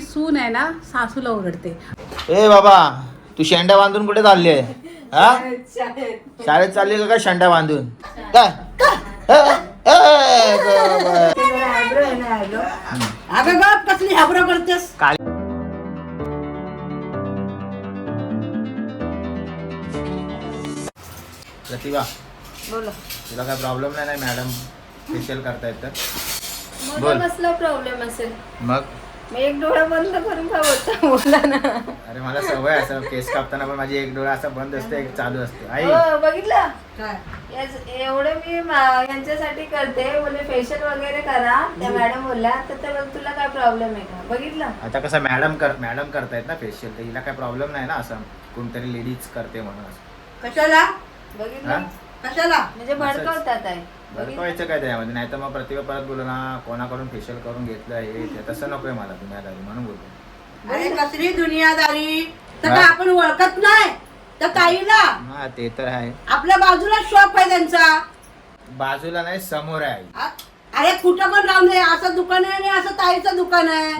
सून आहे ना सासूला ओरडते. ए बाबा तू शेंडा बांधून कुठे चालली आहे? हा शाळेत चालली का काय शेंडा बांधून? काय अगं गप कसली हाबरा करतेस? प्रतिभा बोला. तुला काय प्रॉब्लेम नाही ना मॅडम फेशियल करतायत तर? मला कसला प्रॉब्लेम असेल? मग एक डोळा बंद करून का बोलता ना. अरे मला सवय असं केस कापताना पण माझी एक डोळा असा बंद असते एक चालू असते. आई बघितलं काय एवढं मी यांच्यासाठी करते बोले फेशियल वगैरे करा. त्या मॅडम बोलल्या तर तुला काय प्रॉब्लेम आहे का? बघितलं आता कसं मॅडम करतायत ना फेशियल तर हिला काय प्रॉब्लेम नाही ना असं कोणतरी लेडीज करते म्हणून असं. कशाला बघितलं कशाला म्हणजे भडकवतात आहे. व्हायचं काय त्यामध्ये नाही तर मग प्रतिभा परत बोलू ना कोणाकडून फेशियल करून घेतलं हे ते तसं नकोय मला दुनियादारी म्हणून बोलतो. अरे कसली दुनियादारी तर का आपण ओळखत नाही तर ताईला. हा ते तर आहे. आपल्या बाजूला शॉप आहे त्यांचा. बाजूला नाही समोर आहे. अरे कुठं पण राहून दे असं दुकान आहे आणि असं ताईचं दुकान आहे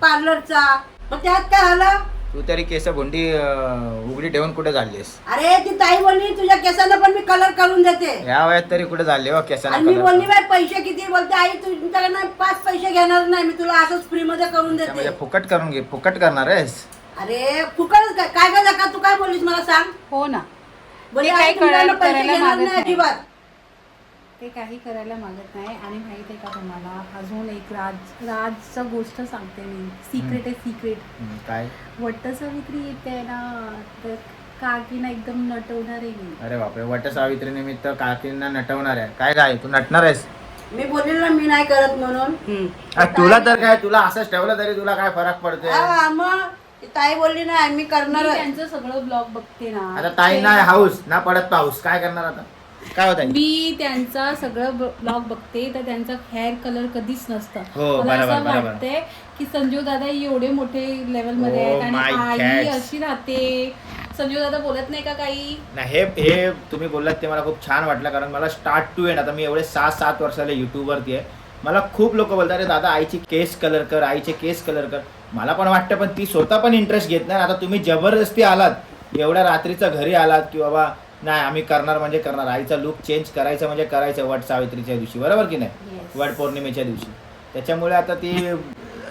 पार्लरचा. मग त्यात काय झालं? तू तरी केस भोंडी उघडी ठेवून कुठे झालीस? अरे ती ताई बोलली तुझ्या केसांना पण मी कलर करून देते. या वयात तरी कुठे झाले हो केसांना आणि मी कलर? बोलली बाई पैसे किती? बोलते आई तुझ्याकडनं 5 पैसे घेणार नाही मी तुला असंच फ्री मध्ये करून देते. म्हणजे फुकट करून घे फुकट करणार आहेस? अरे फुकट काय काय का तू काय बोललीस मला सांग. हो ना बोलली ते आई काही तुमच्याकडनं पैसे करायला घेणार मागत नाही नाही. अजिबात. ते काही करायला मागत नाही. आणि माहित आहे का तुम्हाला अजून एक राजचा गोष्ट सांगते मी. सिक्रेट आहे सिक्रेट. काय? वटसावित्री येते ना तर काकीना एकदम नटवणार आहे मी. अरे बापरे वट सावित्री निमित्त काकींना नटवणार आहे काय? काय तू नटणार आहेस? मी बोललेलं ना मी नाही करत म्हणून. तुला तर काय तुला असंच ठेवलं तरी तुला काय फरक पडतोय? हा, मग ती ताई बोलली नाही मी करणार मी आहे. त्यांचं सगळं ब्लॉग बघते ना. आता ताई नाही हाऊस ना पडत पाऊस काय करणार आता? काय होत मी त्यांचा सगळं ब्लॉग बघते तर त्यांचा हेअर कलर कधीच नसतं. हो, मला बरोबर, असं बरोबर. वाटतंय की संजू दादा एवढे मोठे लेवल मध्ये Oh आहेत my आणि आई cats. अशी राहते. संजू दादा बोलत नाही का काही? नाही हे तुम्ही बोललात ते मला खूप छान वाटलं कारण मला स्टार्ट टू एंड आता मी एवढे 7 वर्षाला युट्यूबवरती आहे. मला खूप लोक बोलतात अरे दादा आईची केस कलर कर आईचे केस कलर कर. मला पण वाटतं पण ती स्वतः पण इंटरेस्ट घेत नाही. आता तुम्ही जबरदस्ती आलात एवढ्या रात्रीचं घरी आलात की बाबा नाही आम्ही करणार म्हणजे करणार. आईचा लुक चेंज करायचं म्हणजे करायचं वट सावित्रीच्या दिवशी बरोबर की नाही? Yes. वट पौर्णिमेच्या दिवशी. त्याच्यामुळे आता ती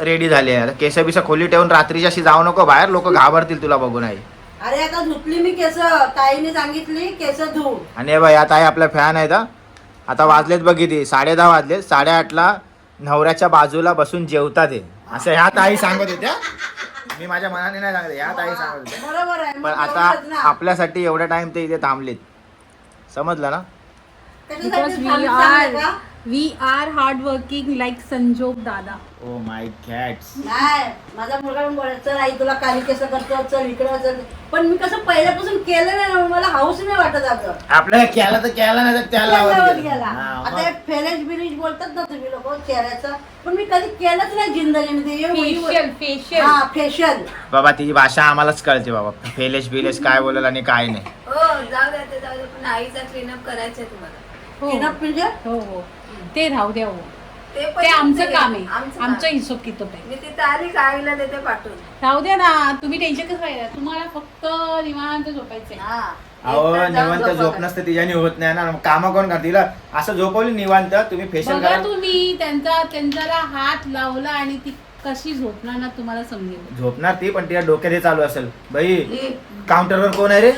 रेडी झाली आहे. आता केस बिसा खोली ठेवून रात्रीची अशी जाऊ नको बाहेर लोक घाबरतील तुला बघून आई. अरे आता धुतली मी केस. ताईने सांगितली केस धु. आणि हे बाई आता आहे आपल्या फॅन आहेत. आता वाजलेत बघ किती 10:30 वाजलेत. 8:30ला नवऱ्याच्या बाजूला बसून जेवतात हे असं ह्या ताई सांगत होत्या. मी माझ्या मनाने नाही सांगत ह्या ताई सांगत होत्या. बरोबर आहे. पण मग आता एवढंच ना. आपल्यासाठी एवढा टाइम ते इथे थांबलेत समजलं ना? कशासाठी Because थांबली सांगू का? we are hard working like संजोग दादा. Oh my cats. नाही माझा मुलगा पण बोलायचा चल आई तुला काली केस करतो चल इकडं चल. पण मी कसं पहिल्यापासून केलं नाही ना मला हाऊस नाही वाटत अगं. आपल्याला केला तर केला नाही तर त्याला लावत लावत गेला. गेला. हा, आता मग. फेलेज बिलेज बोलतात ना तुम्ही लोक चेहऱ्याचं पण मी कधी केलंच नाही जिंदगीमध्ये. फेशियल हा फेशियल. बाबा ती भाषा आम्हालाच कळते बाबा. फेलेश बिलेश काय बोलेल आणि काय नाही. हो जाऊ दे पण आईचा क्लीनअप करायचा आहे तुम्हाला. म्हणजे हो हो ते राहू द्या हो. पण ते आमचं तुमचं काम आहे. आमचं आमचं काम. हिशोब किताब आहे. मी तिथे आली का आईला देते पाठवून. राहू द्या ना तुम्ही टेन्शन कसं घ्यायला? तुम्हाला फक्त निवांत झोपायचंय. हा अहो एकदा जाऊन निवांत झोपा झोप का? नसते तिच्याने होत नाही ना. काम कोण करते तिला असं झोपवली निवांत तुम्ही फेशियल बघा करा. तुम्ही त्यांच्याला हात लावला आणि ती कशी झोपणार ना तुम्हाला समजेल. झोपणार ती पण तिला डोक्यात हे चालू असेल बाई काउंटरवर कोण आहे रे?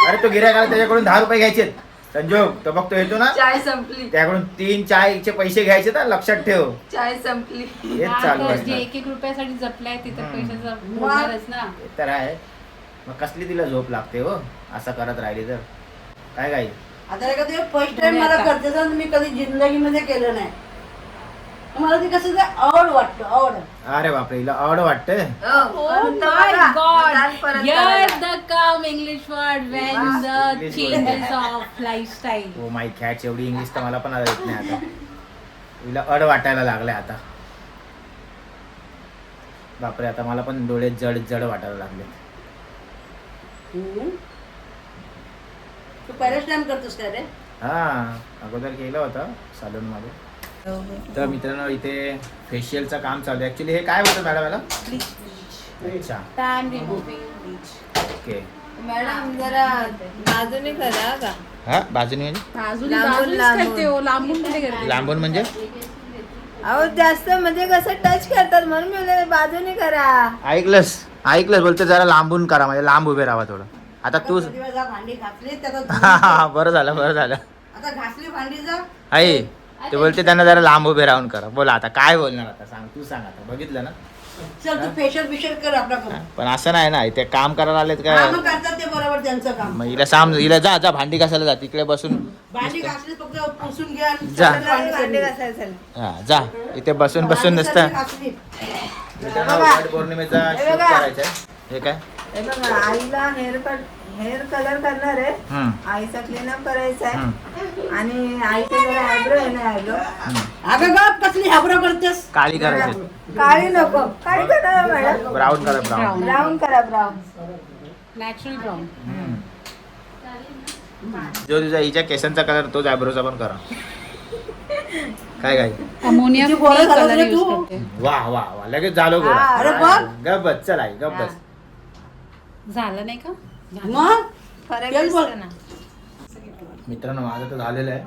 अरे तो गिऱ्हाईक आला त्याच्याकडून 10 रुपये घ्यायचे. संजोग तो बघतो येतो ना चाय संपली. त्याकडून 3 चायचे पैसे घ्यायचे तर लक्षात ठेव. चाय संपली. हेच चालू आता जे असणार. 1-1 रुपयासाठी जपलाय तिथं हम्म. पैशाचा होणारच ना. ते तर आहे. मग कसली तिला झोप लागते हो असं करत राहिली तर काय काय? आता का ते फर्स्ट टाइम मला करते तर मी कधी जिंदगीमध्ये केलं नाही. मला ते कसं ते आवड वाटतं आवड. अरे बापरे हिला आवड वाटते. Oh my God! Here's the come English word when the English word. changes of lifestyle. Oh my cats एवढी इंग्लिश तर मला पण येत नाही आता. हिला अड वाटायला लागलाय आता. बापरे आता मला पण डोळे जड जड वाटायला लागले. तू पहिलाच टाइम करतोस का रे? हा अगोदर केलं होतं सलून मध्ये तर मित्रांनो इथे फेशियलचं काम चालू आहे. ऍक्च्युली हे काय बोलतो मॅडम याला? अच्छा tan removing bleach. Okay. Madam जरा बाजूने करा का? हा बाजूने म्हणजे बाजून लांबून- करते हो, लांबून कुठे करते? लांबून म्हणजे अहो जास्त म्हणजे कसं टच करतात म्हणून मी बोलले बाजूने करा. ऐकलंस बोलतो जरा लांबून करा म्हणजे लांब उभे राहा थोडं. आता तू प्रतिभा भांडी घासली त्याचा हा बरं झालं आता घासली भांडी जा. आई ते बोलते त्यांना जरा लांब उभे राहून करा. बोला आता काय बोलणार आता सांग तू सांग आता बघितलं ना. चल तू फेशियल बिशियल कर आपल्याकडून. पण असं नाही ना ते काम करायला आलेत काय काम करतात ते बरोबर त्यांचं काम. मग हिला जा भांडी घासायला जा तिकडे बसून भांडी घासली फक्त पुसून घ्या आणि जा. भांडी भांडी घासली. घासायचं. हा जा इथे बसून भांडी नसतं. घासली. वट पौर्णिमेचा हे शूट बघा. करायचा आहे. हे काय हे बघा आईला हेअर कलर करणार आहे. हम्म, आईचा क्लीनअप करायचा आहे हम्म, आणि आईचं जरा आयब्रो आहे ना आयब्रो हम्म. अगं गप कसली हाबरं करतेस. काळी करायची काळी नको काळी करा मॅडम ब्राऊन करा ब्राऊन. ब्राऊन करा ब्राऊन. Natural brown. जो तुझ्या हिच्या केसांचा कलर तोच आयब्रोचा पण करा. काय अमोनिया किती गोरा झाला कलर रे यूज तू. करते. वा वा वा लगेच झालो गोरा. हा, अरे बघ. गप बस चल आई गप बस. झालं नाही का? मग फरक तेच बोल. दिसतो ना. मित्रांनो माझं तर झालेलं आहे.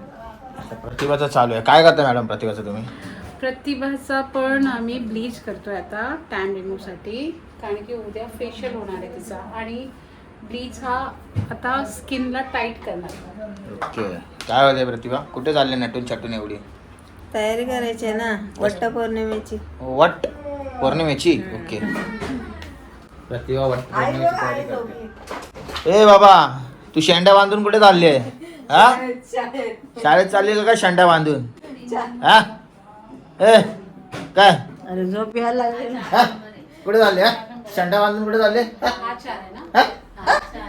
आता प्रतिभाचं चालू आहे. काय करता मॅडम प्रतिभाचं तुम्ही? प्रतिभाचा पण आम्ही ब्लीच करतोय आता टॅन रिमूव्ह साठी, कारण की उद्या फेशियल होणार आहे तिचा आणि ब्लीच हा आता स्किनला टाईट करणार. ओके. काय होते प्रतिभा कुठे चालले नटून छटून एवढी? तयारी करायची आहे ना वट्ट पौर्णिमेची. वट पौर्णिमेची. ओके. प्रतिभा वट पौर्णिमेची तयारी आई करते. ए बाबा तू शेंडा बांधून कुठे चालली आहे? हा शाळेत चालली का शेंडा बांधून? हा ए काय अरे झोप यायला लागली ना. हा? कुठे चालले? हा शेंडा बांधून कुठे चालले? हा? हा छान आहे ना. हा?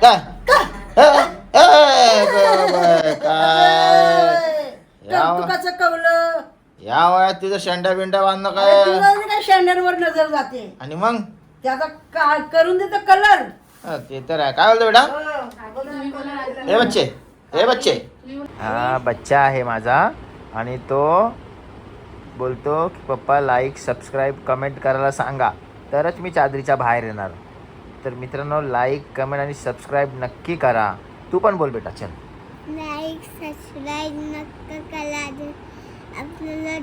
काय काय कौतुकाचं कवलं. या वयात तिथं शेंडा बिंडा बांधणं अरे काय? तुला काय स्टँडर्डवर नजर जाते. आणि मग त्याचा करून देतो कलर. हा, ते तर आहे. काय बोलतो बेटा? तुम्ही बोला ना. हे बच्चे हा बच्चा आहे माझा आणि तो बोलतो की पप्पा लाईक सबस्क्राईब कमेंट करायला सांगा तरच मी चादरीच्या बाहेर येणार. तर मित्रांनो लाईक कमेंट आणि सबस्क्राईब नक्की करा. तू पण बोल बेटा चल. लाईक सबस्क्राईब नक्की करा. आपल्याला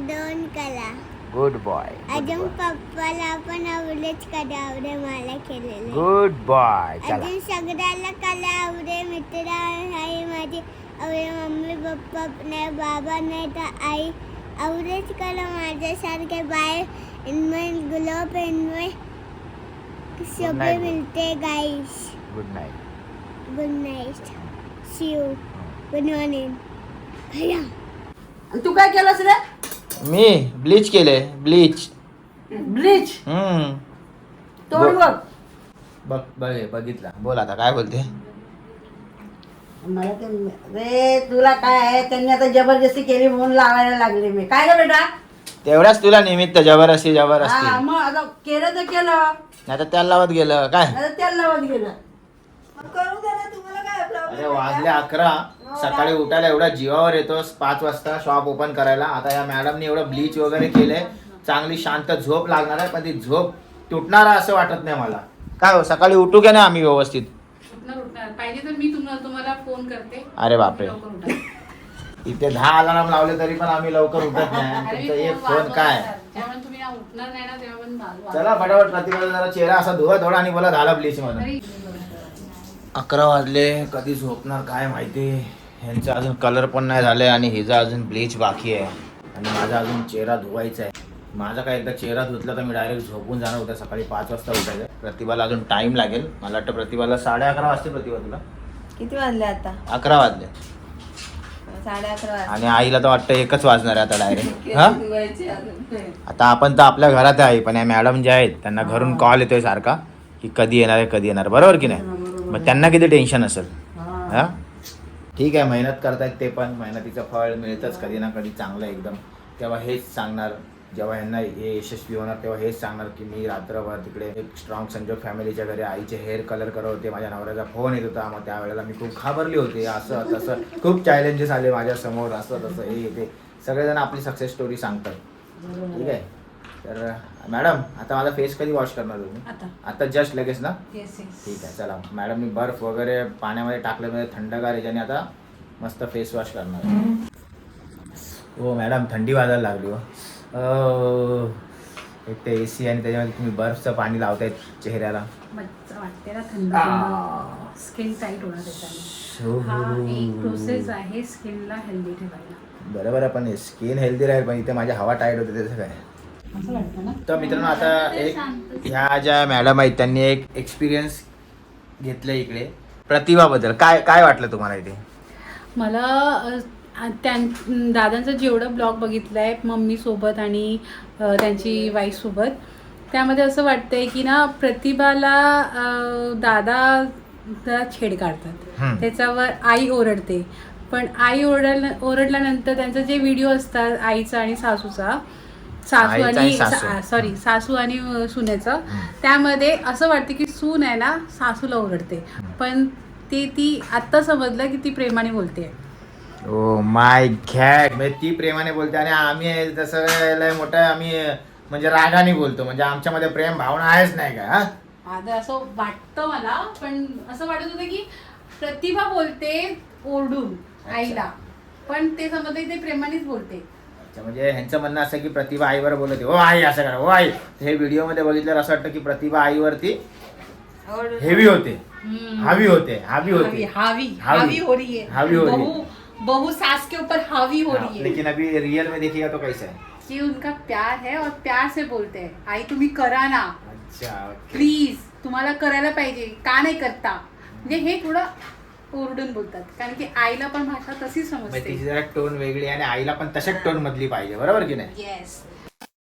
दोन करा. गुड बॉय अजून पप्पाला पण आवडेच करा आवडे मला केलेले. गुड बॉय चला. अजून सगळ्याला कला आवडे मित्र आहे माझी आवडे मम्मी पप्पा नाही बाबा नाही तर आई आवडेच कला माझ्यासारखे बाहेर इनमें ग्लोब इनमें सगळे night. मिळते guys. Good night. Good night. See you. Good morning. भैया आणि तू काय केलंस रे? मी ब्लीच केले ब्लीच. ब्लीच तोड बघ. बघितला. बोल आता काय बोलते? मला ते रे तुला काय आहे त्यांनी आता जबरदस्ती केली म्हणून लावायला लागले मी. काय ग बेटा? तेवढ्याच तुला निमित्त जबरदस्ती हा मग आता केलं तर केलं नाही तर त्याला लावत गेलं काय? आता त्याला लावत गेलं. मग करू दे ना तुम्हाला काय अरे प्रॉब्लेम. वाजले 11. सकाळी उठायला एवढा जीवावर येतोस 5 वाजता शॉप ओपन करायला. आता या मॅडमने एवढं ब्लीच वगैरे केलंय. चांगली शांत झोप लागणार आहे पण ती झोप तुटणार असं वाटत नाही मला. काय हो सकाळी उठू का नाही आम्ही व्यवस्थित? उठणार पाहिजे तर मी तुम्हाला फोन करते. अरे बापरे लवकर उठा. इथे 10 अलार्म लावले तरी पण आम्ही लवकर उठत नाही. अरे तुमचा मी एक फोन फोन काय? जेव्हा तुम्ही उठणार नाही ना तेव्हा पण चला फटाफट प्रतिभाला जरा चेहरा असा धुवा थोडा आणि बोला झाला ब्लीच मध्ये. तरी 11 वाजले कधी झोपणार काय माहिती. ह्यांचं अजून कलर पण नाही झाले आणि हिचा अजून ब्लीच बाकी आहे आणि माझा अजून चेहरा धुवायचा आहे. माझा काय एकदा चेहरा धुतला तर मी डायरेक्ट झोपून जाणार होता. सकाळी 5 वाजता उठायचं. प्रतिभाला अजून टाइम लागेल. मला वाटतं प्रतिभाला 11:30 वाजते. प्रतिभा तुला किती वाजले आता? 11 वाजले 11:30 वाजले. आणि आईला तर वाटतं 1च वाजणार आहे आता डायरेक्ट. हा धुवायचे अजून. आता आपण तर आपल्या घरात आहे पण या मॅडम ज्या आहेत त्यांना घरून कॉल येतोय सारखा की कधी येणार आहे कधी येणार. बरोबर की नाही? मग त्यांना किती टेन्शन असेल. हा ठीक आहे मेहनत करतायत ते पण मेहनतीचं फळ मिळतंच कधी ना कधी चांगलं एकदम. तेव्हा हेच सांगणार जेव्हा ह्यांना हे यशस्वी होणार तेव्हा हेच सांगणार की मी रात्रभर तिकडे एक स्ट्रॉंग संजोग फॅमिलीच्या घरी आईचे हेअर कलर करत होते. माझ्या नवऱ्याचा फोन येत होता. मग त्यावेळेला मी खूप घाबरली होते. असं तसं खूप चॅलेंजेस आले माझ्यासमोर. असं तसं हे ते सगळेजण आपली सक्सेस स्टोरी सांगतात. ठीक आहे. तर मॅडम आता माझा फेस कधी वॉश करणार तुम्ही? आता जस्ट लगेच ना? Yes yes. ठीक आहे. चला मॅडम मी बर्फ वगैरे पाण्यामध्ये टाकल्यामध्ये थंडगार याच्याने आता मस्त फेस वॉश करणार. हो मॅडम थंडी वाजायला लागली हो. एक ते AC आणि त्याच्यामध्ये तुम्ही बर्फचं पाणी लावतायत चेहऱ्याला. मज्जा वाटते ना थंड. स्किन टाईट होणार त्याच्याने. हा एक प्रोसेस आहे स्किनला हेल्दी ठेवायला. बरोबर आहे पण स्किन हेल्दी राहील पण इथे माझी हवा टाईट होते त्याचं काय. असं वाटतं ना. तर मित्रांनो आता एक ह्या ज्या मॅडम आहेत त्यांनी एक एक्सपिरियन्स घेतलं इकडे प्रतिभाबद्दल. काय काय वाटलं तुम्हाला इथे? मला दादांचं जेवढं ब्लॉग बघितलं आहे मम्मीसोबत आणि त्यांची वाईफसोबत, त्यामध्ये असं वाटतंय की ना प्रतिभाला दादा छेड काढतात. त्याच्यावर आई ओरडते, पण आई ओरडल्यानंतर त्यांचं जे व्हिडिओ असतात आईचा आणि सासूचा, सासू आणि सुनेचं, त्यामध्ये असं वाटतं की सून आहे ना सासूला ओरडते, पण ती आत्ता समजलं की ती प्रेमाने बोलते. Oh my God. म्हणजे ती प्रेमाने बोलते आणि आम्ही जसं मोठं आम्ही म्हणजे रागाने बोलतो. म्हणजे आमच्यामध्ये प्रेम भावना आहेच नाही का? आता असं वाटतं मला, पण असं वाटत होतं की प्रतिभा बोलते ओरडून आईला, पण ते समजते ते प्रेमानेच बोलते. अच्छा म्हणजे ह्यांचं म्हणणं असं की प्रतिभा आईवर बोलते ओ आई असं करा ओ आई. हे व्हिडिओ मध्ये बघितल्यावर असं वाटतं की प्रतिभा आईवरती हेवी होते, हावी होते. हावी हो रही है. बहू सास के ऊपर हावी हो रही है. लेकिन अभी रियल में देखिएगा तो कैसा है कि उनका प्यार है और प्यार से बोलते हैं आई तुम्ही करा ना अच्छा प्लीज, तुम्हाला करायला पाहिजे का नाही करता. म्हणजे हे थोडं ओरडून बोलतात, कारण की आईला पण भाषा तशीच म्हणजे समजते. तिची जरा टोन वेगळी आणि आईला पण तशाच टोन मधली पाहिजे. बरोबर की नाही? येस.